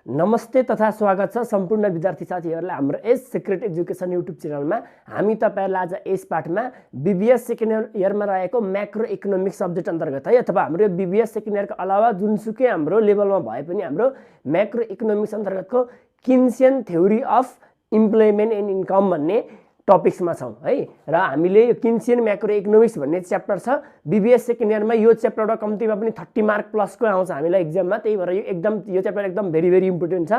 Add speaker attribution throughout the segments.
Speaker 1: नमस्ते तथा स्वागत छ सम्पूर्ण विद्यार्थी साथीहरूलाई हाम्रो एस सिक्रेट एजुकेसन युट्युब च्यानलमा। हामी तपाईहरुलाई आज यस पाठमा बीबीएस सेकेन्ड इयरमा रहेको म्याक्रो इकोनोमिक सब्जेक्ट अन्तर्गत है, अथवा हाम्रो बीबीएस सेकेन्ड इयरको अलावा जुनसुकै हाम्रो लेभलमा भए पनि हाम्रो म्याक्रो इकोनोमिक्स अन्तर्गतको Keynesian theory of employment and income भन्ने टपिक्समा छौं है। र हामीले यो किन्सियन म्याक्रो इकोनोमिक्स भन्ने च्याप्टर छ बीबीएस सेकेन्ड इयरमा। यो च्याप्टरबाट कम्तीमा पनि 30 मार्क प्लसको आउँछ हामीलाई एक्जाममा, त्यही भएर यो च्याप्टर एकदम भेरी इम्पोर्टेन्ट छ।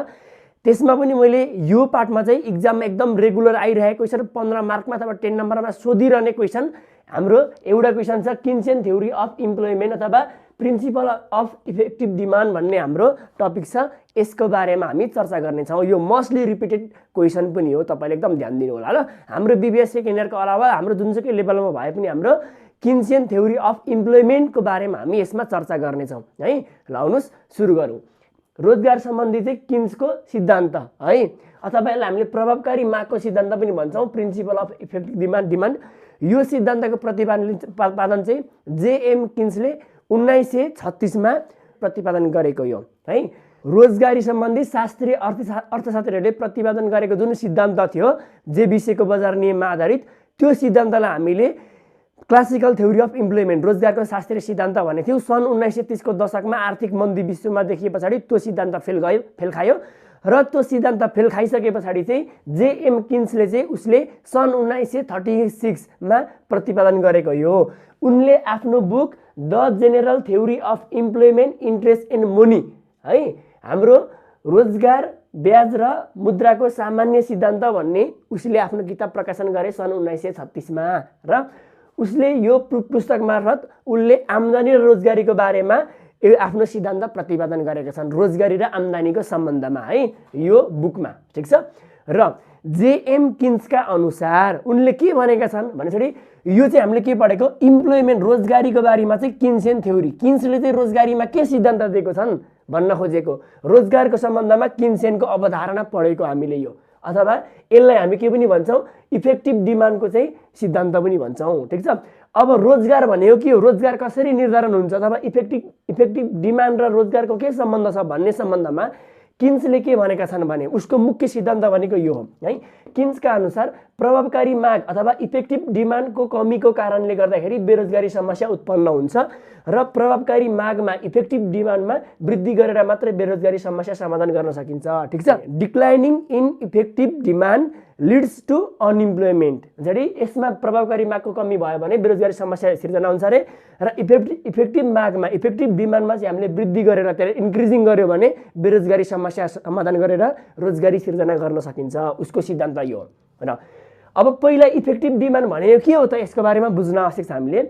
Speaker 1: त्यसमा पनि मैले यो पार्टमा चाहिँ एक्जाममा एकदम रेगुलर आइरहेको क्वेशन 15 मार्कमा अथवा 10 नम्बरमा सोधिरहने क्वेशन हाम्रो एउटा क्वेशन छ किन्सियन थ्योरी अफ इम्प्लोइमेन्ट अथवा प्रिन्सिपल अफ इफेक्टिभ डिमान्ड भन्ने हाम्रो टपिक छ। यसको बारेमा हामी चर्चा गर्ने छौं। यो मोस्टली रिपिटेड क्वेशन पनि हो, तपाईले एकदम ध्यान दिनु होला ल। हाम्रो बीबीएस सेकेन्ड इयरको अलावा हाम्रो जुनसुकै लेभलमा भए पनि हाम्रो किन्सियन थ्योरी अफ इम्प्लोइमेन्टको बारेमा हामी यसमा चर्चा गर्ने छौं है। ल आउनुस् सुरु गरौँ। रोजगार सम्बन्धी चाहिँ किन्सको सिद्धान्त है, अथवा यसलाई हामीले प्रभावकारी मागको सिद्धान्त पनि भन्छौं, प्रिन्सिपल अफ इफेक्टिभ डिमान्ड। यो सिद्धान्तको प्रतिपादन चाहिँ जेएम किन्सले 1936 मा प्रतिपादन गरेको यो है। रोजगारी सम्बन्धी शास्त्रीय अर्थशास्त्रीहरूले प्रतिपादन गरेको जुन सिद्धान्त थियो जे विषयको बजार नियममा आधारित, त्यो सिद्धान्तलाई हामीले क्लासिकल थ्योरी अफ इम्प्लोइमेन्ट रोजगारको शास्त्रीय सिद्धान्त भने थियौं। सन् 1930 को दशकमा आर्थिक मन्दी विश्वमा देखिए पछाडि त्यो सिद्धान्त फेल खायो र त्यो सिद्धान्त फेल खाइसके पछाडि चाहिँ जेएम किन्सले चाहिँ उसले सन् 1936 मा प्रतिपादन गरेको यो। उनले आफ्नो book the general theory of employment interest and money है, हाम्रो रोजगार ब्याज र मुद्राको सामान्य सिद्धान्त भन्ने उसले आफ्नो किताब प्रकाशन गरे सन् 1936 मा। र उसले यो पुस्तक मार्फत उसले आम्दानी र रोजगारीको बारेमा आफ्नो सिद्धान्त प्रतिपादन गरेका छन्, रोजगारी र आम्दानीको सम्बन्धमा है यो बुकमा, ठीक छ। र जेएम किन्सका अनुसार उनले के भनेका छन् भनेपछि यो चाहिँ हामीले के पढेको इम्प्लोइमेन्ट रोजगारीको बारेमा चाहिँ किन्सियन थ्योरी, किन्सले चाहिँ रोजगारीमा के सिद्धान्त दिएको छन् भन्न खोजेको, रोजगारको सम्बन्धमा किन्सियनको अवधारणा पढेको हामीले यो, अथवा यसलाई हामी के पनि भन्छौं इफेक्टिभ डिमान्डको चाहिँ सिद्धान्त पनि भन्छौं, ठीक छ। अब रोजगार भनेको के हो, रोजगार कसरी निर्धारण हुन्छ अथवा इफेक्टिभ डिमान्ड र रोजगारको के सम्बन्ध छ भन्ने सम्बन्धमा किन्सले के भनेका छन् भने उसको मुख्य सिद्धान्त भनेको यो हो है। किन्सका अनुसार प्रभावकारी माग अथवा इफेक्टिभ डिमान्डको कमीको कारणले गर्दाखेरि बेरोजगारी समस्या उत्पन्न हुन्छ र प्रभावकारी मागमा इफेक्टिभ डिमान्डमा वृद्धि गरेर मात्रै बेरोजगारी समस्या समाधान गर्न सकिन्छ, ठीक छ। Declining in effective demand leads to unemployment, जडी यसमा प्रभावकारी मागको कमी भयो भने बेरोजगारी समस्या सिर्जना हुन्छ रे, र इफेक्टिभ मागमा इफेक्टिभ डिमान्डमा चाहिँ हामीले वृद्धि गरेर त्यसलाई इन्क्रिजिङ गर्यो भने बेरोजगारी समस्या समाधान गरेर रोजगारी सिर्जना गर्न सकिन्छ, उसको सिद्धान्त यो हो। र अब पहिला इफेक्टिभ डिमान्ड भनेको के हो त यसको बारेमा बुझ्न आवश्यक छ हामीले।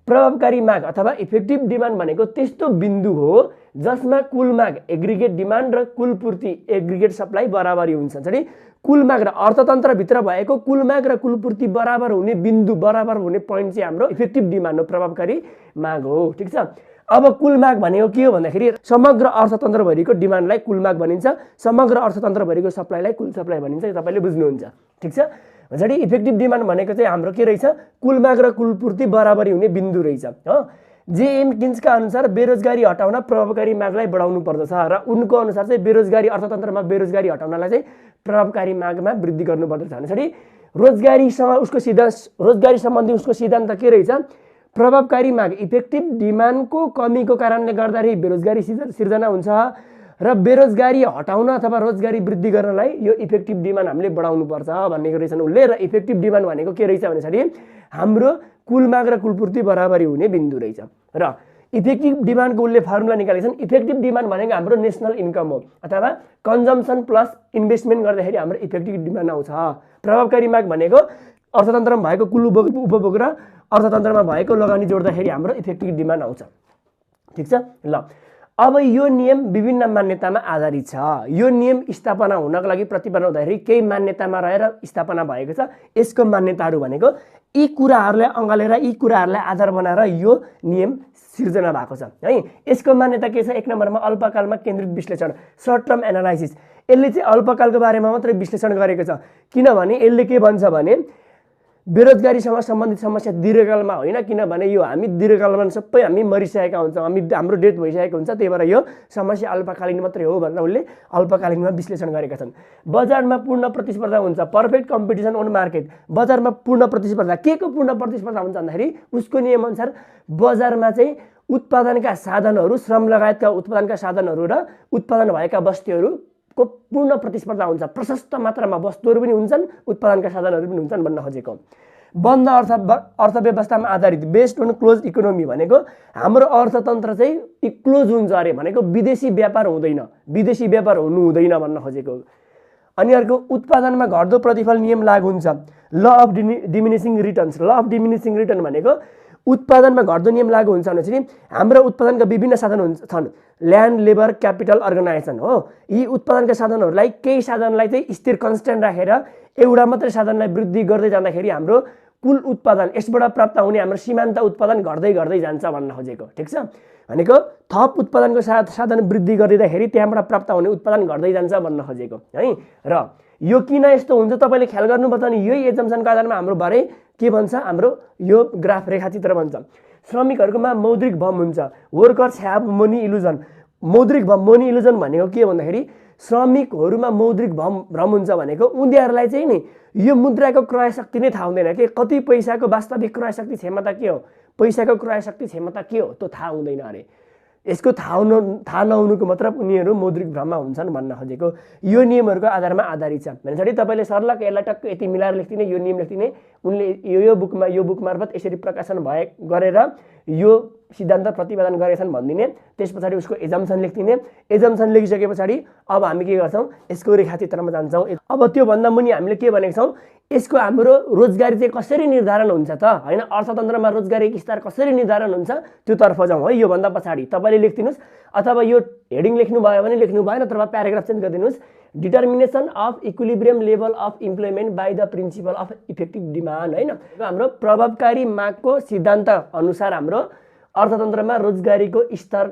Speaker 1: प्रभावकारी माग अथवा इफेक्टिभ डिमान्ड भनेको त्यस्तो बिन्दु हो जसमा कुल माग एग्रिगेट डिमान्ड र कुल पूर्ति एग्रिगेट सप्लाई बराबरी हुन्छ। जडी कुल माग र अर्थतन्त्र भित्र भएको कुल माग र कुल पूर्ति बराबर हुने बिन्दु, बराबर हुने पोइन्ट चाहिँ हाम्रो इफेक्टिभ डिमान्ड हो, प्रभावकारी माग हो, ठीक छ। अब कुल माग भनेको के हो भन्दाखेरि समग्र अर्थतन्त्र भरिको डिमान्डलाई कुल माग भनिन्छ, समग्र अर्थतन्त्र भरिको सप्लाईलाई कुल सप्लाई भनिन्छ, यो तपाईले बुझ्नुहुन्छ, ठीक छ। जडी इफेक्टिभ डिमान्ड भनेको चाहिँ हाम्रो के रहेछ, कुल माग र कुल पूर्ति बराबरी हुने बिन्दु रहेछ हो। जेएम किन्सका अनुसार बेरोजगारी हटाउन प्रभावकारी मागलाई बढाउनु पर्दछ र उनको अनुसार चाहिँ बेरोजगारी अर्थतन्त्रमा बेरोजगारी हटाउनलाई चाहिँ प्रभावकारी मागमा वृद्धि गर्नुपर्दछ भनेपछि रोजगारी सम्बन्धी उसको सिद्धान्त के रहेछ, प्रभावकारी माग इफेक्टिभ डिमान्डको कमीको कारणले गर्दाखेरि बेरोजगारी सिर्जना हुन्छ र बेरोजगारी हटाउन अथवा रोजगारी वृद्धि गर्नलाई यो इफेक्टिभ डिमान्ड हामीले बढाउनु पर्छ भन्ने रहेछन् उनले। र इफेक्टिभ डिमान्ड भनेको के रहेछ भनेपछि हाम्रो कुल माग र कुल पूर्ति बराबरी हुने बिन्दु रहेछ। र इफेक्टिभ डिमान्डको उनले फर्मुला निकालेका छन्। इफेक्टिभ डिमान्ड भनेको हाम्रो नेसनल इन्कम हो, अथवा कन्जम्सन प्लस इन्भेस्टमेन्ट गर्दाखेरि हाम्रो इफेक्टिभ डिमान्ड आउँछ। प्रभावकारी माग भनेको अर्थतन्त्रमा भएको कुल उपभोग र अर्थतन्त्रमा भएको लगानी जोड्दाखेरि हाम्रो इफेक्टिभ डिमान्ड आउँछ, ठीक छ। ल अब यो नियम विभिन्न मान्यतामा आधारित छ। यो नियम स्थापना हुनको लागि प्रतिपादन हुँदाखेरि केही मान्यतामा रहेर स्थापना भएको छ। यसको मान्यताहरू भनेको यी कुराहरूलाई अँगालेर यी कुराहरूलाई आधार बनाएर यो नियम सिर्जना भएको छ है। यसको मान्यता के छ, एक नम्बरमा अल्पकालमा केन्द्रित विश्लेषण, सर्ट टर्म एनालाइसिस। यसले चाहिँ अल्पकालको बारेमा मात्रै विश्लेषण गरेको छ, किनभने यसले के भन्छ भने बेरोजगारीसँग सम्बन्धित समस्या दीर्घकालमा होइन, किनभने यो हामी दीर्घकालमा सबै हामी मरिसकेका हुन्छौँ, हाम्रो डेथ भइसकेको हुन्छ, त्यही भएर यो समस्या अल्पकालीन मात्रै हो भनेर उनले अल्पकालीनमा विश्लेषण गरेका छन्। बजारमा पूर्ण प्रतिस्पर्धा हुन्छ, पर्फेक्ट कम्पिटिसन अन मार्केट। बजारमा पूर्ण प्रतिस्पर्धा, के को पूर्ण प्रतिस्पर्धा हुन्छ भन्दाखेरि उसको नियमअनुसार बजारमा चाहिँ उत्पादनका साधनहरू, श्रम लगायतका उत्पादनका साधनहरू र उत्पादन भएका वस्तुहरूको पूर्ण प्रतिस्पर्धा हुन्छ। प्रशस्त मात्रामा वस्तुहरू पनि हुन्छन्, उत्पादनका साधनहरू पनि हुन्छन् भन्न खोजेको। बन्द अर्थव्यवस्थामा आधारित, बेस्ड अन क्लोज इकोनोमी भनेको हाम्रो अर्थतन्त्र चाहिँ क्लोज हुन्छ अरे, भनेको विदेशी व्यापार हुँदैन, विदेशी व्यापार हुनु हुँदैन भन्न खोजेको। अनि अर्को उत्पादनमा घट्दो प्रतिफल नियम लागू हुन्छ, law of diminishing returns. Law of diminishing return भनेको उत्पादनमा घट्दो नियम लागू हुन्छ भनेपछि हाम्रो उत्पादनका विभिन्न साधन छन्, ल्यान्ड, लेबर, क्यापिटल, अर्गनाइजेसन हो। यी उत्पादनका साधनहरूलाई केही साधनलाई चाहिँ स्थिर कन्स्ट्यान्ट राखेर एउटा मात्रै साधनलाई वृद्धि गर्दै जाँदाखेरि हाम्रो कुल उत्पादन, यसबाट प्राप्त हुने हाम्रो सीमान्त उत्पादन घट्दै घट्दै जान्छ भन्न खोजेको। ठिक छ, भनेको थप उत्पादनको साधन वृद्धि गरिँदाखेरि त्यहाँबाट प्राप्त हुने उत्पादन घट्दै जान्छ भन्न खोजेको है। र यो किन यस्तो हुन्छ तपाईँले ख्याल गर्नुपर्छ नि, यही एजम्सनको आधारमा हाम्रो भरे के भन्छ, हाम्रो यो ग्राफ रेखाचित्र भन्छ। श्रमिकहरूकोमा मौद्रिक भ्रम हुन्छ, वर्कर्स ह्याभ मनी इल्युजन। मौद्रिक भ्रम, मनी इल्युजन भनेको के भन्दाखेरि श्रमिकहरूमा मौद्रिक भ्रम हुन्छ भनेको उनीहरूलाई चाहिँ नि यो मुद्राको क्रय शक्ति नै थाहा हुँदैन कि कति पैसाको वास्तविक क्रय शक्ति क्षमता के हो, पैसाको क्रय शक्ति क्षमता के हो त्यो थाहा हुँदैन अरे। यसको थाहा नहुनुको मतलब उनीहरू मौद्रिक भ्रममा हुन्छन् भन्न खोजेको। यो नियमहरूको आधारमा आधारित छ भनेपछि तपाईँले सर्लक यसलाई टक्क यति मिलाएर लेख्दिने, यो नियम लेख्दिने। उनले यो बुक मार्फत यसरी प्रकाशन गरेर यो सिद्धान्त प्रतिपादन गरेछन् भनिदिने। त्यस पछाडि उसको एजम्सन लेख्दिने। एजम्सन लेखिसके पछाडि अब हामी के गर्छौँ, यसको रेखाचित्रमा जान्छौँ। अब त्योभन्दा मुनि हामीले के भनेको छौँ, यसको हाम्रो रोजगारी चाहिँ कसरी निर्धारण हुन्छ त होइन, अर्थतन्त्रमा रोजगारी स्तर कसरी निर्धारण हुन्छ त्योतर्फ जाउँ है। योभन्दा पछाडि तपाईँले लेखिदिनुहोस्, अथवा यो हेडिङ लेख्नुभयो भने लेख्नु भएन, अथवा प्याराग्राफ चेन्ज गरिदिनुहोस्। Determination of equilibrium level of employment by the principle of effective demand होइन। हाम्रो प्रभावकारी मागको सिद्धान्त अनुसार हाम्रो अर्थतन्त्रमा रोजगारीको स्तर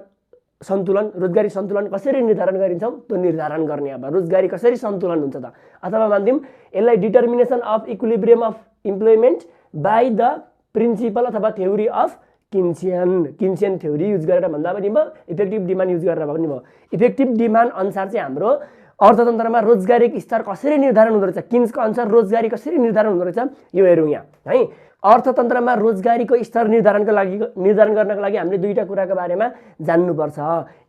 Speaker 1: सन्तुलन, रोजगारी सन्तुलन कसरी निर्धारण गरिन्छौँ त्यो निर्धारण गर्ने। अब रोजगारी कसरी सन्तुलन हुन्छ त, अथवा मानिदिउँ यसलाई determination of equilibrium of employment by the principle अथवा theory of Keynesian theory use गरेर भन्दा पनि भयो, इफेक्टिभ डिमान्ड युज गरेर पनि भयो। इफेक्टिभ डिमान्ड अनुसार चाहिँ हाम्रो अर्थतन्त्रमा रोजगारीको स्तर कसरी निर्धारण हुँदो रहेछ, किन्सको अनुसार रोजगारी कसरी निर्धारण हुँदो रहेछ यो हेरौँ यहाँ है। अर्थतन्त्रमा रोजगारीको स्तर निर्धारण गर्नको लागि हामीले दुईवटा कुराको बारेमा जान्नुपर्छ।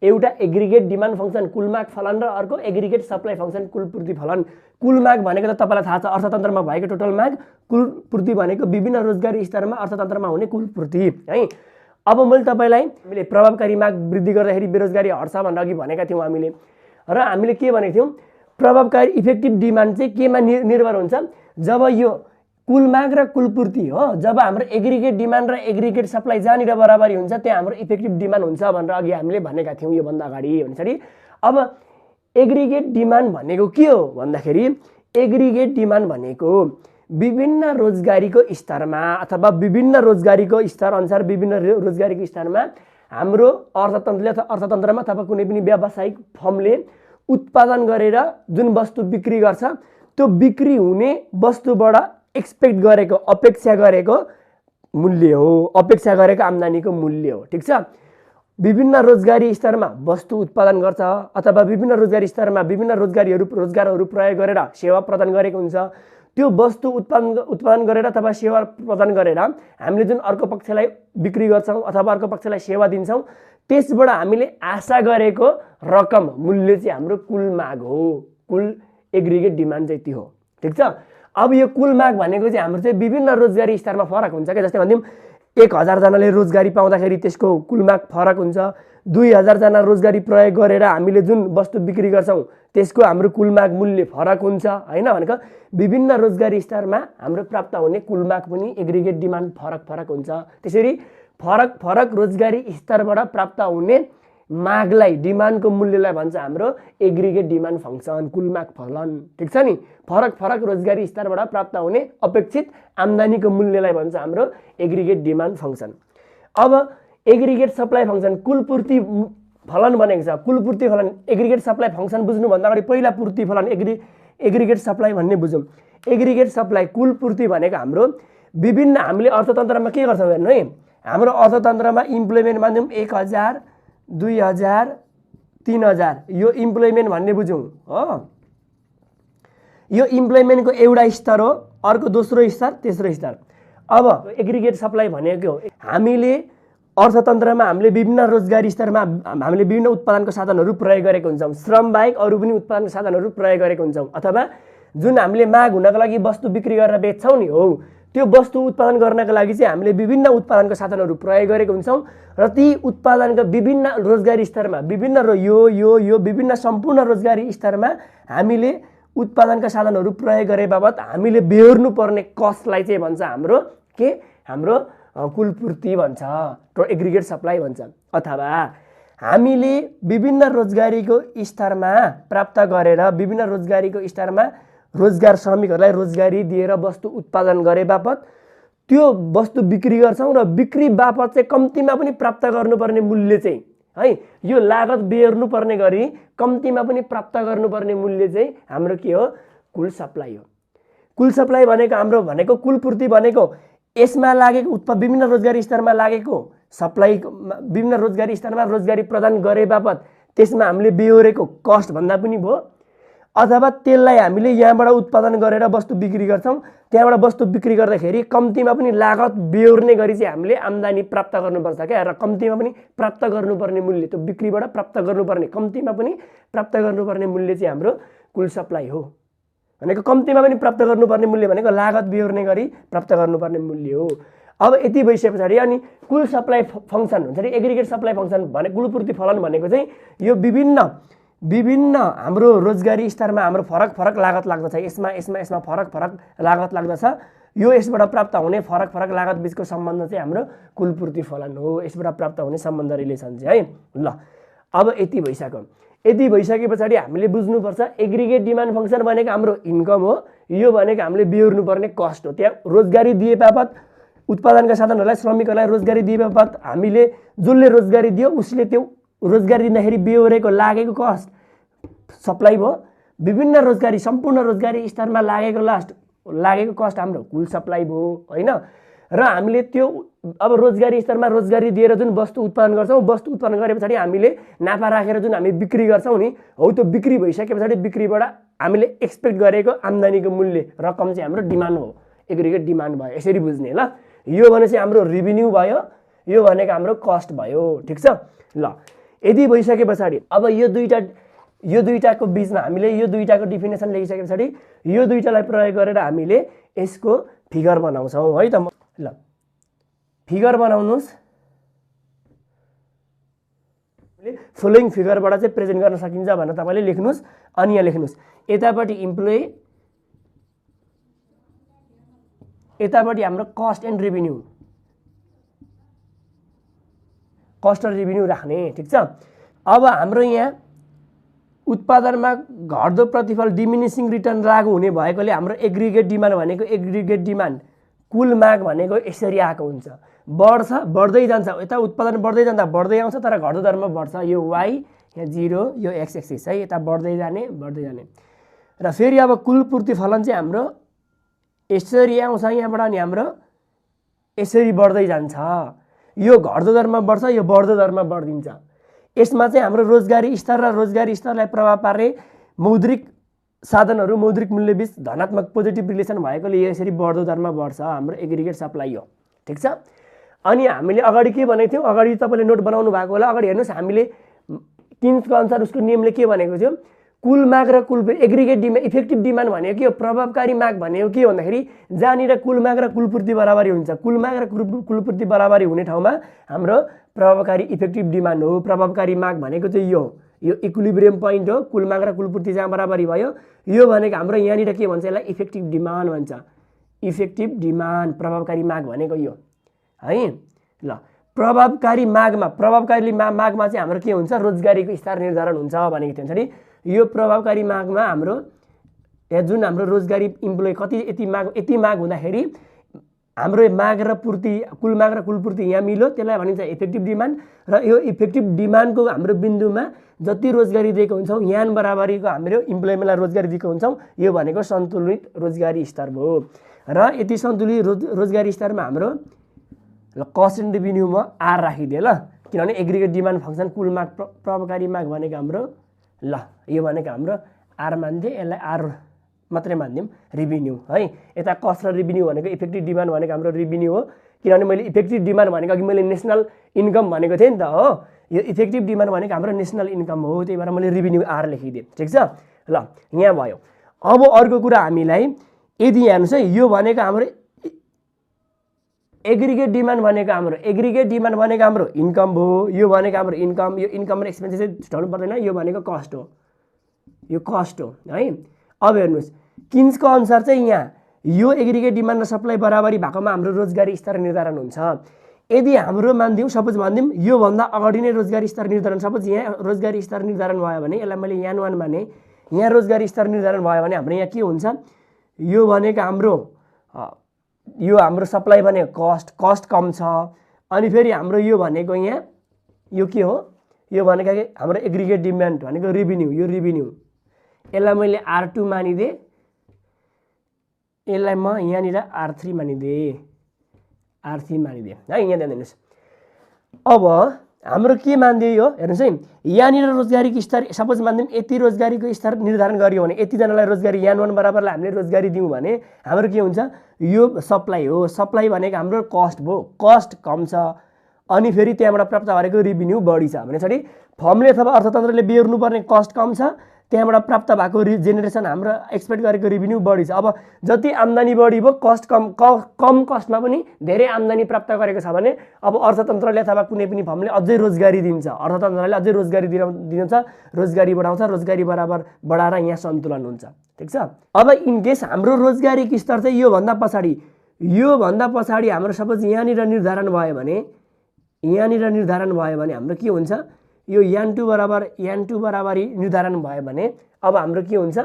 Speaker 1: एउटा एग्रिगेट डिमान्ड फङ्सन कुल माग फलन र अर्को एग्रिगेट सप्लाई फङ्सन कुल पूर्ति फलन। कुल माग भनेको त तपाईँलाई थाहा छ, अर्थतन्त्रमा भएको टोटल माग। कुल पूर्ति भनेको विभिन्न रोजगारी स्तरमा अर्थतन्त्रमा हुने कुल पूर्ति है। अब मैले तपाईँलाई हामीले प्रभावकारी माग वृद्धि गर्दाखेरि बेरोजगारी हट्छ भनेर अघि भनेका थियौँ हामीले, र हामीले के भनेको थियौँ, प्रभावकारी इफेक्टिभ डिमान्ड चाहिँ केमा निर्भर हुन्छ, जब यो कुल माग र कुल पूर्ति हो, जब हाम्रो एग्रिगेट डिमान्ड र एग्रिगेट सप्लाई जहाँनिर बराबरी हुन्छ त्यहाँ हाम्रो इफेक्टिभ डिमान्ड हुन्छ भनेर अघि हामीले भनेका थियौँ योभन्दा अगाडि भन्दाखेरि। अब एग्रिगेट डिमान्ड भनेको के हो भन्दाखेरि, एग्रिगेट डिमान्ड भनेको विभिन्न रोजगारीको स्तरमा अथवा विभिन्न रोजगारीको स्तर अनुसार विभिन्न रोजगारीको स्तरमा हाम्रो अर्थतन्त्रमा अथवा कुनै पनि व्यावसायिक फर्मले उत्पादन गरेर जुन वस्तु बिक्री गर्छ त्यो बिक्री हुने वस्तुबाट एक्सपेक्ट गरेको, अपेक्षा गरेको मूल्य हो, अपेक्षा गरेको आम्दानीको मूल्य हो। ठिक छ, विभिन्न रोजगारी स्तरमा वस्तु उत्पादन गर्छ अथवा विभिन्न रोजगारी स्तरमा विभिन्न रोजगारहरू प्रयोग गरेर सेवा प्रदान गरेको हुन्छ। त्यो वस्तु उत्पादन गरेर अथवा सेवा प्रदान गरेर हामीले जुन अर्को पक्षलाई बिक्री गर्छौँ अथवा अर्को पक्षलाई सेवा दिन्छौँ, त्यसबाट हामीले आशा गरेको रकम मूल्य चाहिँ हाम्रो कुल माग हो, कुल एग्रिगेट डिमान्ड चाहिँ त्यो हो। ठिक छ, अब यो कुल माग भनेको चाहिँ हाम्रो चाहिँ विभिन्न रोजगारी स्तरमा फरक हुन्छ क्या। जस्तै भनिदिउँ 1000 जनाले रोजगारी पाउँदाखेरि त्यसको कुल माग फरक हुन्छ। 2000 जना रोजगारी प्रयोग गरेर हामीले जुन वस्तु बिक्री गर्छौँ त्यसको हाम्रो कुल माग मूल्य फरक हुन्छ होइन। भनेको विभिन्न रोजगारी स्तरमा हाम्रो प्राप्त हुने कुल माग पनि एग्रिगेट डिमान्ड फरक हुन्छ। त्यसरी फरक रोजगारी स्तरबाट प्राप्त हुने मागलाई, डिमान्डको मूल्यलाई भन्छ हाम्रो एग्रिगेट डिमान्ड फङ्सन, कुल माग फलन। ठिक छ नि, फरक रोजगारी स्तरबाट प्राप्त हुने अपेक्षित आम्दानीको मूल्यलाई भन्छ हाम्रो एग्रिगेट डिमान्ड फङ्सन। अब एग्रिगेट सप्लाई फङ्सन कुल पूर्ति फलन बनेको छ। कुल पूर्ति फलन एग्रिगेट सप्लाई फङ्सन बुझ्नुभन्दा अगाडि पहिला पूर्ति फलन एग्रिगेट सप्लाई भन्ने बुझौँ। एग्रिगेट सप्लाई कुल पूर्ति भनेको हाम्रो विभिन्न हामीले अर्थतन्त्रमा के गर्छौँ हेर्नु है, हाम्रो अर्थतन्त्रमा इम्प्लोइमेन्ट माध्यम 1000 2000 3000 यो इम्प्लोइमेन्ट भन्ने बुझौँ हो। यो इम्प्लोइमेन्टको एउटा स्तर हो, अर्को दोस्रो स्तर, तेस्रो स्तर। अब एग्रिगेट सप्लाई भनेको के हो, हामीले अर्थतन्त्रमा हामीले विभिन्न रोजगारी स्तरमा हामीले विभिन्न उत्पादनको साधनहरू प्रयोग गरेको हुन्छौँ, श्रम बाहेक अरू पनि उत्पादनको साधनहरू प्रयोग गरेको हुन्छौँ, अथवा जुन हामीले माग हुनको लागि वस्तु बिक्री गरेर बेच्छौँ नि हो, त्यो वस्तु उत्पादन गर्नका लागि चाहिँ हामीले विभिन्न उत्पादनको साधनहरू प्रयोग गरेको हुन्छौँ र ती उत्पादनका विभिन्न रोजगारी स्तरमा यो विभिन्न सम्पूर्ण रोजगारी स्तरमा हामीले उत्पादनका साधनहरू प्रयोग गरे बापत हामीले बेहोर्नु पर्ने कस्टलाई चाहिँ भन्छ हाम्रो कुलपूर्ति भन्छ, एग्रिगेट सप्लाई भन्छ। अथवा हामीले विभिन्न रोजगारीको स्तरमा प्राप्त गरेर विभिन्न रोजगारीको स्तरमा रोजगार श्रमिकहरूलाई रोजगारी दिएर वस्तु उत्पादन गरे बापत त्यो वस्तु बिक्री गर्छौँ र बिक्री बापत चाहिँ कम्तीमा पनि प्राप्त गर्नुपर्ने मूल्य चाहिँ है, यो लागत बेहोर्नु पर्ने गरी कम्तीमा पनि प्राप्त गर्नुपर्ने मूल्य चाहिँ हाम्रो के हो, कुल सप्लाई हो। कुल सप्लाई भनेको हाम्रो भनेको कुलपूर्ति भनेको यसमा लागेको विभिन्न रोजगारी स्तरमा लागेको सप्लाई, विभिन्न रोजगारी स्तरमा रोजगारी प्रदान गरे बापत त्यसमा हामीले बेहोरेको कस्ट भन्दा पनि भयो, अथवा त्यसलाई हामीले यहाँबाट उत्पादन गरेर वस्तु बिक्री गर्छौँ, त्यहाँबाट वस्तु बिक्री गर्दाखेरि कम्तीमा पनि लागत बेहोर्ने गरी चाहिँ हामीले आम्दानी प्राप्त गर्नुपर्छ क्या, र कम्तीमा पनि प्राप्त गर्नुपर्ने मूल्य, त्यो बिक्रीबाट प्राप्त गर्नुपर्ने कम्तीमा पनि प्राप्त गर्नुपर्ने मूल्य चाहिँ हाम्रो कुल सप्लाई हो भनेको। कम्तीमा पनि प्राप्त गर्नुपर्ने मूल्य भनेको लागत बेहोर्ने गरी प्राप्त गर्नुपर्ने मूल्य हो। अब यति भइसके पछाडि अनि कुल सप्लाई फङ्सन हुन्छ नि, एग्रिगेट सप्लाई फङ्सन भने कुलपूर्ति फलन भनेको चाहिँ यो विभिन्न हाम्रो रोजगारी स्तरमा हाम्रो फरक लागत लाग्दछ, यसमा फरक लागत लाग्दछ, यो यसबाट प्राप्त हुने फरक लागत बिचको सम्बन्ध चाहिँ हाम्रो कुलपूर्ति फलन हो, यसबाट प्राप्त हुने सम्बन्ध रिलेसन चाहिँ है। ल अब यति भइसके पछाडि हामीले बुझ्नुपर्छ एग्रिगेट डिमान्ड फङ्सन भनेको हाम्रो इन्कम हो, यो भनेको हामीले बेहोर्नु पर्ने कस्ट हो। त्यहाँ रोजगारी दिए बापत उत्पादनका साधनहरूलाई श्रमिकहरूलाई रोजगारी दिए बापत हामीले जसले रोजगारी दियो उसले त्यो रोजगारी दिँदाखेरि बेहोरेको लागेको कस्ट सप्लाई भयो। विभिन्न रोजगारी सम्पूर्ण रोजगारी स्तरमा लागेको कस्ट हाम्रो कुल सप्लाई भयो होइन। र हामीले त्यो अब रोजगारी स्तरमा रोजगारी दिएर जुन वस्तु उत्पादन गर्छौँ, वस्तु उत्पादन गरे पछाडि हामीले नाफा राखेर जुन हामी बिक्री गर्छौँ नि हो, त्यो बिक्री भइसके पछाडि बिक्रीबाट हामीले एक्सपेक्ट गरेको आम्दानीको मूल्य रकम चाहिँ हाम्रो डिमान्ड हो, एग्रिगेट डिमान्ड भयो। यसरी बुझ्ने ल, यो भने चाहिँ हाम्रो रेभिन्यू भयो, यो भनेको हाम्रो कस्ट भयो, ठिक छ। ल यदि भइसके पछाडि अब यो दुईटाको बिचमा हामीले यो दुईटाको डिफिनेसन लेखिसके पछाडि यो दुईटालाई प्रयोग गरेर हामीले यसको फिगर बनाउँछौँ है त। ल फिगर बनाउनुहोस्, फलोइङ फिगरबाट चाहिँ प्रेजेन्ट गर्न सकिन्छ भनेर तपाईँले लेख्नुहोस्। अनि यहाँ लेख्नुहोस् यतापट्टि इम्प्लोइ, यतापट्टि हाम्रो कस्ट एन्ड रेभिन्यू, कस्ट र रेभिन्यू राख्ने, ठिक छ। अब हाम्रो यहाँ उत्पादनमा घट्दो प्रतिफल डिमिनिसिङ रिटर्न लागू हुने भएकोले हाम्रो एग्रिगेट डिमान्ड भनेको एग्रिगेट डिमान्ड कुल माग भनेको यसरी आएको हुन्छ, बढ्दै जान्छ, यता उत्पादन बढ्दै जाँदा बढ्दै आउँछ तर घट्दो दरमा बढ्छ। यो y यहाँ 0, यो x एक्सिस है, यता बढ्दै जाने र फेरि अब कुलपूर्ति फलन चाहिँ हाम्रो यसरी आउँछ यहाँबाट, अनि हाम्रो यसरी बढ्दै जान्छ। यो घट्दो दरमा बढ्छ, यो बढ्दो दरमा बढ्दिन्छ। यसमा चाहिँ हाम्रो रोजगारी स्तर र रोजगारी स्तरलाई प्रभाव पार्ने मौद्रिक साधनहरू मौद्रिक मूल्यबीच धनात्मक पोजिटिभ रिलेसन भएकोले यसरी बढ्दो दरमा बढ्छ हाम्रो एग्रिगेट सप्लाई हो, ठिक छ। अनि हामीले अगाडि के भनेको थियौँ, अगाडि तपाईँले नोट बनाउनु भएको होला, अगाडि हेर्नुहोस् हामीले किन्सको अनुसार उसको नियमले के भनेको थियो, कुल माग र कुल एग्रिगेट डिमान्ड इफेक्टिभ डिमान्ड भनेको के हो, प्रभावकारी माग भनेको के हो भन्दाखेरि जहाँनिर कुल माग र कुलपूर्ति बराबरी हुन्छ, कुल माग र कुलपूर्ति बराबरी हुने ठाउँमा हाम्रो प्रभावकारी इफेक्टिभ डिमान्ड हो। प्रभावकारी माग भनेको चाहिँ यो इक्विलिब्रियम पोइन्ट हो, कुल माग र कुलपूर्ति जहाँ बराबरी भयो, यो भनेको हाम्रो यहाँनिर के भन्छ, यसलाई इफेक्टिभ डिमान्ड भन्छ। इफेक्टिभ डिमान्ड प्रभावकारी माग भनेको यो है। ल प्रभावकारी मागमा मागमा चाहिँ हाम्रो के हुन्छ, रोजगारीको स्तर निर्धारण हुन्छ भनेको थियो नि। यो प्रभावकारी मागमा हाम्रो यहाँ जुन हाम्रो रोजगारी इम्प्लोइ कति यति माग हुँदाखेरि हाम्रो माग र पूर्ति, कुल माग र कुल पूर्ति यहाँ मिल्यो, त्यसलाई भनिन्छ इफेक्टिभ डिमान्ड। र यो इफेक्टिभ डिमान्डको हाम्रो बिन्दुमा जति रोजगारी दिएको हुन्छौँ, यान बराबरीको हाम्रो इम्प्लोइमेन्टलाई रोजगारी दिएको हुन्छौँ, यो भनेको सन्तुलित रोजगारी स्तर भयो। र यति सन्तुलित रोजगारी स्तरमा हाम्रो कस्ट एन्ड रेभिन्यूमा आर राखिदिए ल, किनभने एग्रिगेट डिमान्ड फङ्सन कुल माग प्रभावकारी माग भनेको हाम्रो ल, यो भनेको हाम्रो आर मान्थे, यसलाई आर मात्रै मानिदिउँ रेभिन्यू है। यता कस्ट र रेभिन्यू भनेको इफेक्टिभ डिमान्ड भनेको हाम्रो रेभिन्यू हो, किनभने मैले इफेक्टिभ डिमान्ड भनेको अघि मैले नेसनल इन्कम भनेको थिएँ नि त हो, यो इफेक्टिभ डिमान्ड भनेको हाम्रो नेसनल इन्कम हो, त्यही भएर मैले रेभिन्यू आर लेखिदिएँ। ठिक छ ल, यहाँ भयो। अब अर्को कुरा हामीलाई यदि हेर्नुहोस् है, यो भनेको हाम्रो एग्रिगेट डिमान्ड भनेको हाम्रो इन्कम भयो, यो भनेको हाम्रो इन्कम, यो इन्कम र एक्सपेन्सेस चाहिँ छुटाउनु पर्दैन, यो भनेको कस्ट हो, यो कस्ट हो है। अब हेर्नुहोस् किन्सको अनुसार चाहिँ यहाँ यो एग्रिगेट डिमान्ड र सप्लाई बराबरी भएकोमा हाम्रो रोजगारी स्तर निर्धारण हुन्छ। यदि हाम्रो मानिदिउँ, सपोज मानिदिउँ योभन्दा अगाडि नै रोजगारी स्तर निर्धारण, सपोज यहाँ रोजगारी स्तर निर्धारण भयो भने यसलाई मैले यान 1 माने, यहाँ रोजगारी स्तर निर्धारण भयो भने हाम्रो यहाँ के हुन्छ, यो भनेको हाम्रो सप्लाई भनेको कस्ट कम छ, अनि फेरि हाम्रो यो भनेको यहाँ यो के हो, यो भनेको हाम्रो एग्रिगेट डिमान्ड भनेको रेभिन्यू, यो रेभिन्यू, यसलाई मैले R2 मानिदिएँ, यसलाई म यहाँनिर R3 मानिदिएँ है। यहाँ ध्यान दिनुहोस्। अब हाम्रो के मानिदियो यो हेर्नुहोस् है, यहाँनिर रोजगारीको स्तर सपोज मानिदिउँ यति रोजगारीको स्तर निर्धारण गरियो भने, यतिजनालाई रोजगारी यान 1 बराबरलाई हामीले रोजगारी दिउँ भने हाम्रो के हुन्छ, यो सप्लाई हो, सप्लाई भनेको हाम्रो कस्ट भयो, कस्ट कम छ, अनि फेरि त्यहाँबाट प्राप्त भएको रेभिन्यू बढी छ भनेपछि फर्मले अथवा अर्थतन्त्रले बेहोर्नुपर्ने कस्ट कम छ, त्यहाँबाट प्राप्त भएको जेनेरेसन हाम्रो एक्सपेक्ट गरेको रेभिन्यू बढी छ। अब जति आम्दानी बढी भयो, कस्ट कम कस्टमा पनि धेरै आम्दानी प्राप्त गरेको छ भने अब अर्थतन्त्रले अथवा कुनै पनि फर्मले अझै रोजगारी दिन्छ, अर्थतन्त्रले अझै रोजगारी दिन्छ, रोजगारी बढाउँछ, रोजगारी बराबर बढाएर यहाँ सन्तुलन हुन्छ। ठिक छ। अब इनकेस हाम्रो रोजगारीको स्तर चाहिँ योभन्दा पछाडि हाम्रो सपोज यहाँनिर निर्धारण भयो भने हाम्रो के हुन्छ, यो यान 2 बराबरी निर्धारण भयो भने अब हाम्रो के हुन्छ,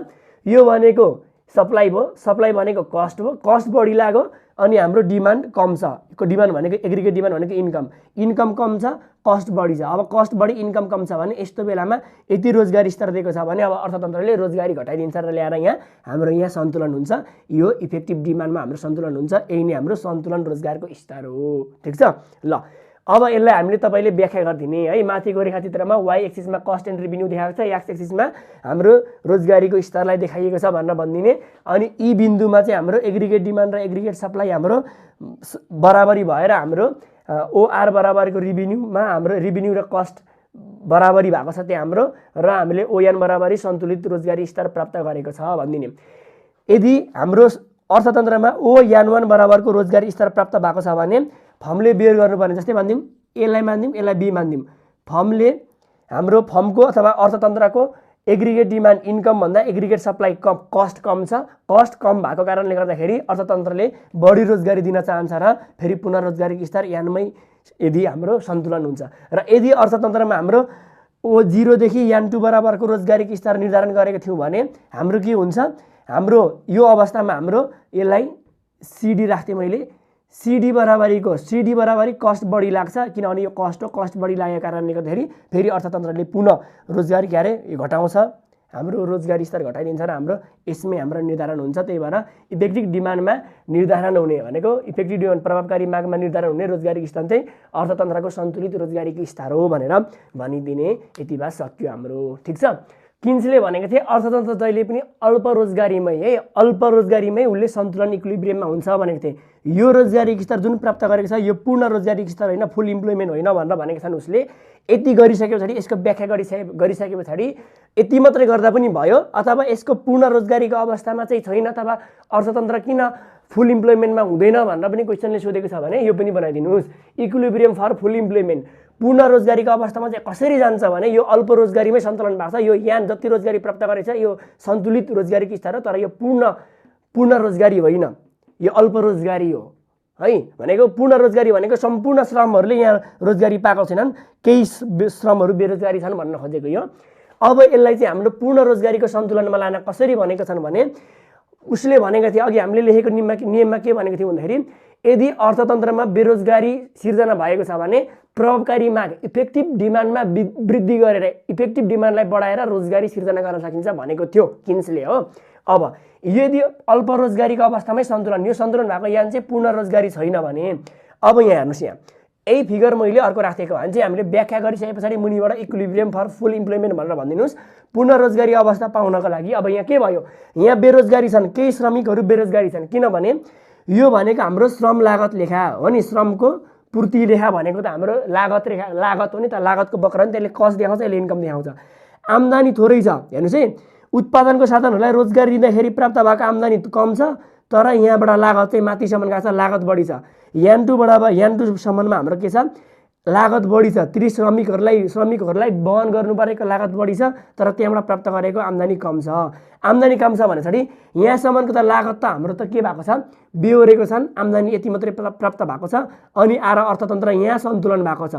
Speaker 1: यो भनेको सप्लाई भयो, सप्लाई भनेको कस्ट भयो, कस्ट बढी लाग्यो, अनि हाम्रो डिमान्ड कम छ, डिमान्ड भनेको एग्रिगेट डिमान्ड भनेको इन्कम कम छ, कस्ट बढी छ। अब कस्ट बढी इन्कम कम छ भने यस्तो बेलामा यति रोजगारी स्तर दिएको छ भने अब अर्थतन्त्रले रोजगारी घटाइदिन्छ र ल्याएर यहाँ हाम्रो यहाँ सन्तुलन हुन्छ, यो इफेक्टिभ डिमान्डमा हाम्रो सन्तुलन हुन्छ, यही नै हाम्रो सन्तुलन रोजगारको स्तर हो। ठिक छ ल। अब यसलाई हामीले तपाईँले व्याख्या गरिदिने है, माथिको रेखाचित्रमा वाइ एक्सिसमा कस्ट एन्ड रेभिन्यू देखाएको छ, एक्स एक्सिसमा हाम्रो रोजगारीको स्तरलाई देखाइएको छ भनेर भनिदिने, अनि यी बिन्दुमा चाहिँ हाम्रो एग्रिगेट डिमान्ड र एग्रिगेट सप्लाई हाम्रो बराबरी भएर हाम्रो ओआर बराबरको रेभिन्यूमा हाम्रो रेभिन्यू र कस्ट बराबरी भएको छ त्यहाँ हाम्रो, र हामीले ओएन बराबरी सन्तुलित रोजगारी स्तर प्राप्त गरेको छ भनिदिने। यदि हाम्रो अर्थतन्त्रमा ओ यान 1 बराबरको रोजगारी स्तर प्राप्त भएको छ भने फर्मले बेयर गर्नुपर्ने, जस्तै मानिदिउँ यसलाई मानिदिउँ, यसलाई बी मानिदिउँ, हाम्रो फर्मको अथवा अर्थतन्त्रको एग्रिगेट डिमान्ड इन्कम भन्दा एग्रिगेट सप्लाई कस्ट कम छ, कस्ट कम भएको कारणले गर्दाखेरि अर्थतन्त्रले बढी रोजगारी दिन चाहन्छ र फेरि पुनः रोजगारीको स्तर यानमै यदि हाम्रो सन्तुलन हुन्छ, र यदि अर्थतन्त्रमा हाम्रो O0 देखि यान 2 बराबरको रोजगारीको स्तर निर्धारण गरेको थियौँ भने हाम्रो के हुन्छ, हाम्रो यो अवस्थामा हाम्रो यसलाई सिडी राख्थेँ मैले, सिडी बराबरी कस्ट बढी लाग्छ, किनभने यो कस्ट हो, कस्ट बढी लागेको कारणले गर्दाखेरि फेरि अर्थतन्त्रले पुनः रोजगारी घटाउँछ, हाम्रो रोजगारी स्तर घटाइदिन्छ र हाम्रो यसमै हाम्रो निर्धारण हुन्छ। त्यही भएर इफेक्टिभ डिमान्डमा निर्धारण हुने भनेको इफेक्टिभ डिमान्ड प्रभावकारी मागमा निर्धारण हुने रोजगारीको स्तर चाहिँ अर्थतन्त्रको सन्तुलित रोजगारीको स्तर हो भनेर भनिदिने। यति भए सक्यो हाम्रो। ठिक छ। किन्सले भनेको थिए अर्थतन्त्र जहिले पनि अल्प रोजगारीमै उसले सन्तुलन इक्विलिब्रियममा हुन्छ भनेको थिए। यो रोजगारीको स्तर जुन प्राप्त गरेको छ यो पूर्ण रोजगारीको स्तर होइन, फुल इम्प्लोइमेन्ट होइन भनेर भनेका छन् उसले। यति गरिसके पछाडि यसको व्याख्या गरिसके पछाडि यति मात्रै गर्दा पनि भयो, अथवा यसको पूर्ण रोजगारीको अवस्थामा चाहिँ छैन अथवा अर्थतन्त्र किन फुल इम्प्लोइमेन्टमा हुँदैन भनेर पनि क्वेसनले सोधेको छ भने यो पनि बनाइदिनुहोस्। इक्विलिब्रियम फर फुल इम्प्लोइमेन्ट पूर्ण रोजगारीको अवस्थामा चाहिँ कसरी जान्छ भने यो अल्प रोजगारीमै सन्तुलन भएको छ। यो यान जति रोजगारी प्राप्त गरेको छ यो सन्तुलित रोजगारीको स्तर हो, तर यो पूर्ण रोजगारी होइन, यो अल्प रोजगारी हो है। भनेको पूर्ण रोजगारी भनेको सम्पूर्ण श्रमहरूले यहाँ रोजगारी पाएको छैनन्, केही श्रमहरू बेरोजगारी छन् भन्न खोजेको यो। अब यसलाई चाहिँ हाम्रो पूर्ण रोजगारीको सन्तुलनमा लान कसरी भनेको छन् भने उसले भनेको थियो, अघि हामीले लेखेको नियममा के भनेको थियो भन्दाखेरि यदि अर्थतन्त्रमा बेरोजगारी सिर्जना भएको छ भने प्रभावकारी माग इफेक्टिभ डिमान्डमा वृद्धि गरेर इफेक्टिभ डिमान्डलाई बढाएर रोजगारी सिर्जना गर्न सकिन्छ भनेको थियो किन्सले हो। अब यदि अल्प रोजगारीको अवस्थामै सन्तुलन, यो सन्तुलन भएको यान चाहिँ पूर्ण रोजगारी छैन भने अब यहाँ हेर्नुहोस्, यहाँ यही फिगर मैले अर्को राखेको भने चाहिँ हामीले व्याख्या गरिसके पछाडि मुनिबाट इक्विलिब्रियम फर फुल इम्प्लोइमेन्ट भनेर भनिदिनुहोस् पूर्ण रोजगारी अवस्था पाउनको लागि। अब यहाँ के भयो, यहाँ बेरोजगारी छन्, केही श्रमिकहरू बेरोजगारी छन्, किनभने यो भनेको हाम्रो श्रम लागत लेखा हो नि, श्रमको पूर्ति रेखा भनेको त हाम्रो लागत रेखा, लागत हो नि त, लागतको वक्र नि, त्यसले कस्ट देखाउँछ, यसले इन्कम देखाउँछ। आम्दानी थोरै छ, हेर्नुहोस् है, उत्पादनको साधनहरूलाई रोजगारी दिँदाखेरि प्राप्त भएको आम्दानी कम छ, तर यहाँबाट लागत चाहिँ माथिसम्म गएको छ, लागत बढी छ। यान टूसम्ममा हाम्रो के छ, लागत बढी छ, ती श्रमिकहरूलाई वहन गर्नु परेको लागत बढी छ, तर त्यहाँबाट प्राप्त गरेको आम्दानी कम छ। आम्दानी कम छ भनेपछि यहाँसम्मको त लागत त हाम्रो त के भएको छ, बेहोरेको छन्, आम्दानी यति मात्रै प्राप्त भएको छ, अनि आएर अर्थतन्त्र यहाँ सन्तुलन भएको छ,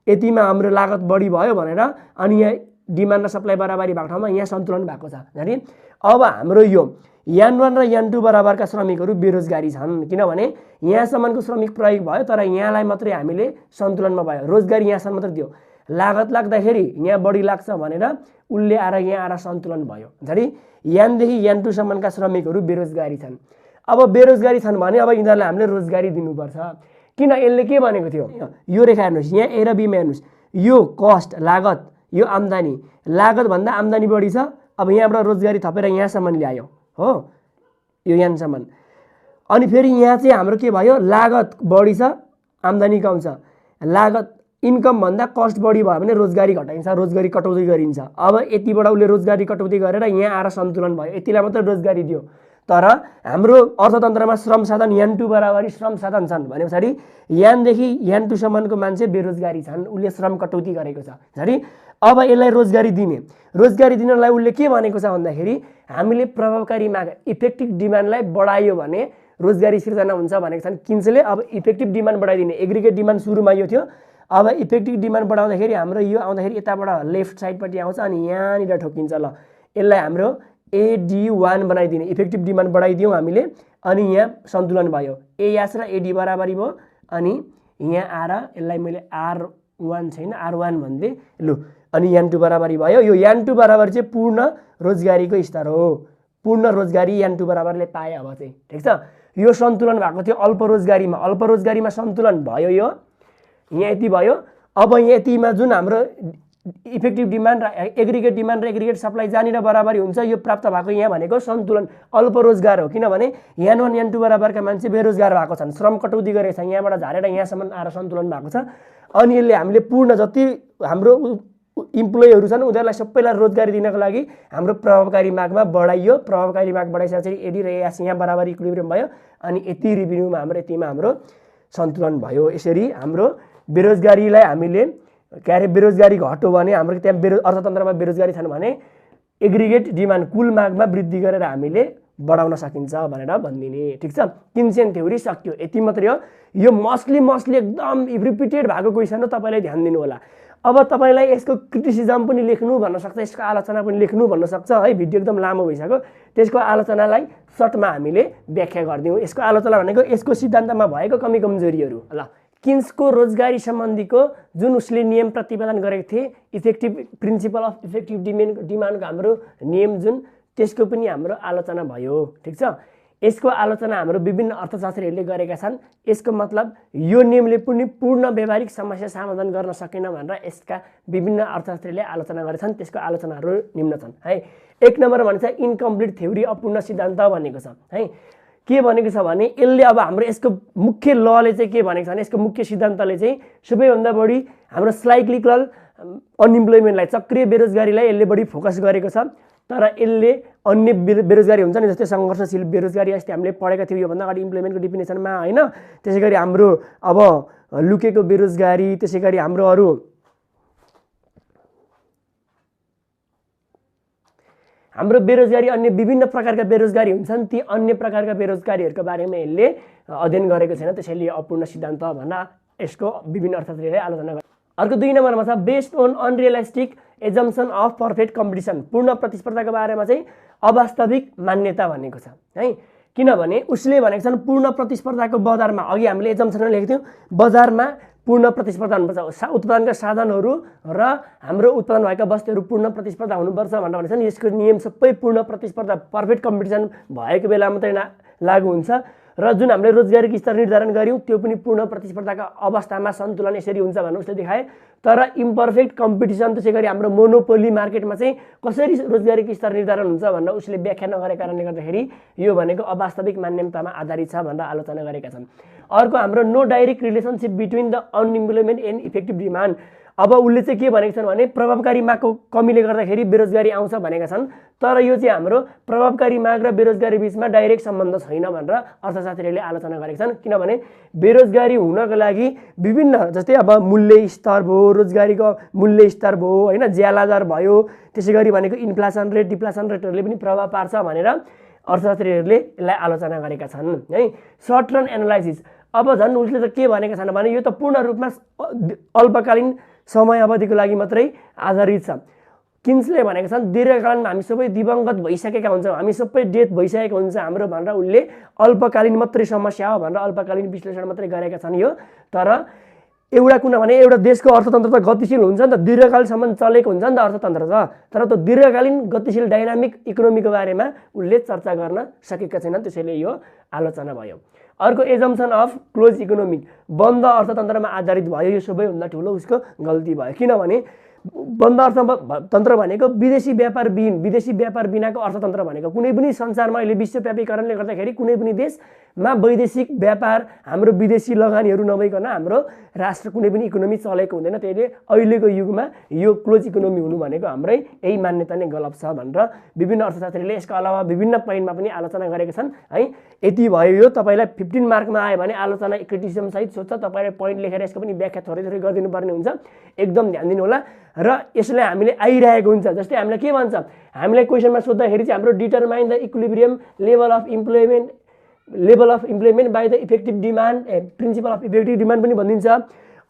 Speaker 1: यतिमा हाम्रो लागत बढी भयो भनेर, अनि यहाँ डिमान्ड र सप्लाई बराबरी भएको ठाउँमा यहाँ सन्तुलन भएको छ। अनि अब हाम्रो यो यान 1 र यान 2 बराबरका श्रमिकहरू बेरोजगारी छन्, किनभने यहाँसम्मको श्रमिक प्रयोग भयो, तर यहाँलाई मात्रै हामीले सन्तुलनमा भयो, रोजगारी यहाँसम्म मात्रै दियो, लागत लाग्दाखेरि यहाँ बढी लाग्छ भनेर उसले आएर यहाँ आएर सन्तुलन भयो। झरी यानदेखि यान 2 सम्मका श्रमिकहरू बेरोजगारी छन्। अब बेरोजगारी छन् भने अब यिनीहरूलाई हामीले रोजगारी दिनुपर्छ। किन, यसले के भनेको थियो, यो रेखा हेर्नुहोस्, यहाँ ए र बीमा हेर्नुहोस्, यो कस्ट लागत, यो आम्दानी, लागतभन्दा आम्दानी बढी छ, अब यहाँबाट रोजगारी थपेर यहाँसम्म ल्यायो हो, यो यहाँसम्म। अनि फेरि यहाँ चाहिँ हाम्रो के भयो, लागत बढी छ, आम्दानी कम छ, लागत इन्कमभन्दा कस्ट बढी भयो भने रोजगारी घटाइन्छ, रोजगारी कटौती गरिन्छ। अब यतिबाट उसले रोजगारी कटौती गरेर यहाँ आएर सन्तुलन भयो, यतिलाई मात्रै रोजगारी दियो। तर हाम्रो अर्थतन्त्रमा श्रम साधन यान 2 बराबरी श्रम साधन छन् भने पछाडि यानदेखि यान 2 सम्मको मान्छे बेरोजगारी छन्, उसले श्रम कटौती गरेको छ। झरी अब यसलाई रोजगारी दिने, रोजगारी दिनलाई उसले के भनेको छ भन्दाखेरि हामीले प्रभावकारी माग इफेक्टिभ डिमान्डलाई बढायो भने रोजगारी सिर्जना हुन्छ भनेको छन् किन्सले। अब इफेक्टिभ डिमान्ड बढाइदिने, एग्रिगेट डिमान्ड सुरुमा यो थियो, अब इफेक्टिभ डिमान्ड बढाउँदाखेरि हाम्रो यो आउँदाखेरि यताबाट लेफ्ट साइडपट्टि आउँछ, अनि यहाँनिर ठोकिन्छ। ल यसलाई हाम्रो AD1 बनाइदिने, इफेक्टिभ डिमान्ड बढाइदियौँ हामीले, अनि यहाँ सन्तुलन भयो, एएस र एडी बराबरी भयो, अनि यहाँ आएर यसलाई मैले R1 छैन R1 भनिदिएँ, लु अनि यान 2 बराबरी भयो। यो यान 2 बराबरी चाहिँ पूर्ण रोजगारीको स्तर हो, पूर्ण रोजगारी यान 2 बराबरले पाए अब चाहिँ, ठिक छ। यो सन्तुलन भएको थियो अल्प रोजगारीमा सन्तुलन भयो, यो यहाँ यति भयो। अब यहाँ यतिमा जुन हाम्रो इफेक्टिभ डिमान्ड र एग्रिगेट डिमान्ड र एग्रिगेट सप्लाई जहाँनिर बराबरी हुन्छ, यो प्राप्त भएको यहाँ भनेको सन्तुलन अल्प रोजगार हो, किनभने यान 1 यान 2 बराबरका मान्छे बेरोजगार भएको छन्, श्रम कटौती गरेको छ, यहाँबाट झारेर यहाँसम्म आएर सन्तुलन भएको छ। अनि यसले हामीले पूर्ण जति हाम्रो इम्प्लोइहरू छन् उनीहरूलाई सबैलाई रोजगारी दिनको लागि हाम्रो प्रभावकारी मागमा बढाइयो, प्रभावकारी माग बढाइसकेपछि एडी र एएस यहाँ बराबरी इक्विलिब्रियम भयो, अनि यति रिभेन्यूमा हाम्रो यतिमा हाम्रो सन्तुलन भयो। यसरी हाम्रो बेरोजगारीलाई हामीले के अरे बेरोजगारी घट्यो भने हाम्रो त्यहाँ अर्थतन्त्रमा बेरोजगारी छन् भने एग्रिगेट डिमान्ड कुल मागमा वृद्धि गरेर हामीले बढाउन सकिन्छ भनेर भनिदिने, ठिक छ। किन्सेन थ्योरी सक्यो, यति मात्रै हो। यो मोस्टली एकदम रिपिटेड भएको क्वेसन हो, तपाईँले ध्यान दिनु होला। अब तपाईँलाई यसको क्रिटिसिजम पनि लेख्नु भन्न सक्छ, यसको आलोचना पनि लेख्नु भन्न सक्छ है, भिडियो एकदम लामो भइसक्यो, त्यसको आलोचनालाई सर्टमा हामीले व्याख्या गरिदिउँ। यसको आलोचना भनेको यसको सिद्धान्तमा भएको कमी कमजोरीहरू। ल किन्सको रोजगारी सम्बन्धीको जुन उसले नियम प्रतिपादन गरेको थिए, इफेक्टिभ प्रिन्सिपल अफ इफेक्टिभ डिमान्डको हाम्रो नियम जुन, त्यसको पनि हाम्रो आलोचना भयो, ठिक छ। यसको आलोचना हाम्रो विभिन्न अर्थशास्त्रीहरूले गरेका छन्। यसको मतलब यो नियमले पनि पूर्ण व्यावहारिक समस्या समाधान गर्न सकेन भनेर यसका विभिन्न अर्थशास्त्रीले आलोचना गरेछन्। त्यसको आलोचनाहरू निम्न छन् है। 1 नम्बर भन्छ इन्कम्प्लिट थ्योरी अपूर्ण सिद्धान्त भनेको छ है। के भनेको छ भने यसले अब हाम्रो यसको मुख्य लले चाहिँ के भनेको छ भने यसको मुख्य सिद्धान्तले चाहिँ सबैभन्दा बढी हाम्रो साइक्लिकल अनइम्प्लोइमेन्टलाई, चक्रीय बेरोजगारीलाई यसले बढी फोकस गरेको छ। तर यसले अन्य बेरोजगारी हुन्छ नि, जस्तै सङ्घर्षशील बेरोजगारी अस्ति हामीले पढेका थियौँ योभन्दा अगाडि इम्प्लोइमेन्टको डिफिनेसनमा होइन। त्यसै गरी हाम्रो अब लुकेको बेरोजगारी, त्यसै गरी हाम्रो अरू हाम्रो बेरोजगारी अन्य विभिन्न प्रकारका बेरोजगारी हुन्छन्, ती अन्य प्रकारका बेरोजगारीहरूको बारेमा यसले अध्ययन गरेको छैन, त्यसैले अपूर्ण सिद्धान्त भनेर यसको विभिन्न अर्थशास्त्रीले आलोचना गरे। अर्को 2 नम्बरमा छ based on unrealistic assumption of perfect competition, पूर्ण प्रतिस्पर्धाको बारेमा चाहिँ अवास्तविक मान्यता भनेको छ है। किनभने उसले भनेको छन् पूर्ण प्रतिस्पर्धाको बजारमा, अघि हामीले एजम्पसनमा लेखेको थियौँ, बजारमा पूर्ण प्रतिस्पर्धा हुनुपर्छ, उत्पादनका साधनहरू र हाम्रो उत्पादन भएका वस्तुहरू पूर्ण प्रतिस्पर्धा हुनुपर्छ भनेर भनेको छन्। यसको नियम सबै पूर्ण प्रतिस्पर्धा पर्फेक्ट कम्पिटिसन भएको बेला मात्रै लागू हुन्छ र जुन हामीले रोजगारीको स्तर निर्धारण गर्यौँ त्यो पनि पूर्ण प्रतिस्पर्धाका अवस्थामा सन्तुलन यसरी हुन्छ भनेर उसले देखाए। तर इम्पर्फेक्ट कम्पिटिसन त्यसै गरी हाम्रो मोनोपोली मार्केटमा चाहिँ कसरी रोजगारीको स्तर निर्धारण हुन्छ भनेर उसले व्याख्या नगरेका कारणले गर्दाखेरि यो भनेको अवास्तविक मान्यतामा आधारित छ भनेर आलोचना गरेका छन्। अर्को हाम्रो no direct relationship between the unemployment and effective demand. अब उसले चाहिँ के भनेको छन् भने प्रभावकारी मागको कमीले गर्दाखेरि बेरोजगारी आउँछ भनेका छन्, तर यो चाहिँ हाम्रो प्रभावकारी माग र बेरोजगारी बिचमा डाइरेक्ट सम्बन्ध छैन भनेर अर्थशास्त्रीहरूले आलोचना गरेका छन्। किनभने बेरोजगारी हुनको लागि विभिन्न जस्तै अब मूल्य स्तर भयो, रोजगारीको मूल्य स्तर भयो होइन, ज्यालादर भयो, त्यसै गरी भनेको इन्फ्लेसन रेट डिफ्लेसन रेटहरूले पनि प्रभाव पार्छ भनेर अर्थशास्त्रीहरूले यसलाई आलोचना गरेका छन् है। सर्ट रन एनालाइसिस, अब झन् उसले त के भनेका छन् भने यो त पूर्ण रूपमा अल्पकालीन समय अवधिको लागि मात्रै आधारित छ। किन्सले भनेका छन् दीर्घकालीनमा हामी सबै दिवंगत भइसकेका हुन्छौँ, हामी सबै डेथ भइसकेको हुन्छ हाम्रो भनेर उसले अल्पकालीन मात्रै समस्या हो भनेर अल्पकालीन विश्लेषण मात्रै गरेका छन् यो। तर एउटा कुना भने एउटा देशको अर्थतन्त्र त गतिशील हुन्छ नि त, दीर्घकालसम्म चलेको हुन्छ नि त अर्थतन्त्र त, तर त्यो दीर्घकालीन गतिशील डाइनामिक इकोनोमीको बारेमा उसले चर्चा गर्न सकेका छैनन्, त्यसैले यो आलोचना भयो। अर्को एजम्पसन अफ क्लोज इकोनोमिक, बन्द अर्थतन्त्रमा आधारित भयो, यो सबैभन्दा ठुलो उसको गल्ती भयो। किनभने बन्द अर्थतन्त्र भनेको विदेशी व्यापार बिनाको अर्थतन्त्र भनेको कुनै पनि संसारमा अहिले विश्वव्यापीकरणले गर्दाखेरि कुनै पनि देशमा वैदेशिक व्यापार हाम्रो विदेशी लगानीहरू नभइकन हाम्रो राष्ट्र कुनै पनि इकोनोमी चलेको हुँदैन। त्यसले अहिलेको युगमा यो क्लोज इकोनोमी हुनु भनेको हाम्रै यही मान्यता नै गलत छ भनेर विभिन्न अर्थशास्त्रीले यसको अलावा विभिन्न पोइन्टमा पनि आलोचना गरेका छन् है। यति भयो यो, तपाईँलाई 15 मार्कमा आयो भने आलोचना क्रिटिसिजम सहित सोध्छ, तपाईँले पोइन्ट लेखेर यसको पनि व्याख्या थोरै थोरै गरिदिनु पर्ने हुन्छ, एकदम ध्यान दिनु होला। र यसले हामीले आइरहेको हुन्छ, जस्तै हामीलाई के भन्छ, हामीलाई क्वेसनमा सोद्धाखेरि चाहिँ हाम्रो determine the equilibrium level of employment by the effective demand, principle of effective demand पनि भनिदिन्छ,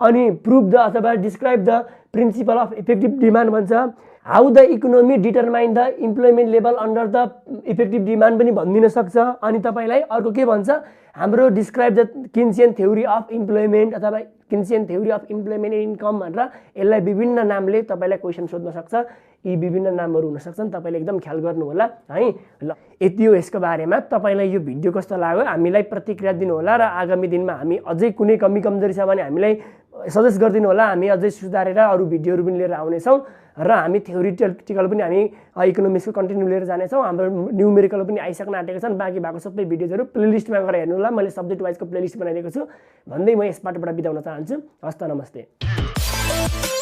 Speaker 1: अनि प्रुभ द अथवा describe the principle of effective demand भन्छ, how the economy determine the employment level under the effective demand पनि भनिदिन सक्छ। अनि तपाईँलाई अर्को के भन्छ, हाम्रो describe the Keynesian theory of employment अथवा Keynesian theory of employment and income भनेर यसलाई विभिन्न नामले तपाईँलाई क्वेसन सोध्न सक्छ। यी विभिन्न नामहरू हुन सक्छन्, तपाईँले एकदम ख्याल गर्नु होला है। ल यति हो यसको बारेमा। तपाईँलाई यो भिडियो कस्तो लाग्यो हामीलाई प्रतिक्रिया दिनु होला र आगामी दिनमा हामी अझै कुनै कमी कमजोरी छ भने हामीलाई सजेस्ट गरिदिनु होला, हामी अझै सुधारेर अरू भिडियोहरू पनि लिएर आउनेछौँ र हामी थ्योरिटिकल पनि हामी इकोनोमिक्सको कन्टिन्यू लिएर जानेछौँ। हाम्रो न्युमेरिकल पनि आइसक्न आँटेको छन्, बाँकी भएको सबै भिडियोजहरू प्लेलिस्टमा गएर हेर्नु होला, मैले सब्जेक्ट वाइजको प्लेलिस्ट बनाइदिएको छु भन्दै म यसबाटबाट बिताउन चाहन्छु। हस्त नमस्ते।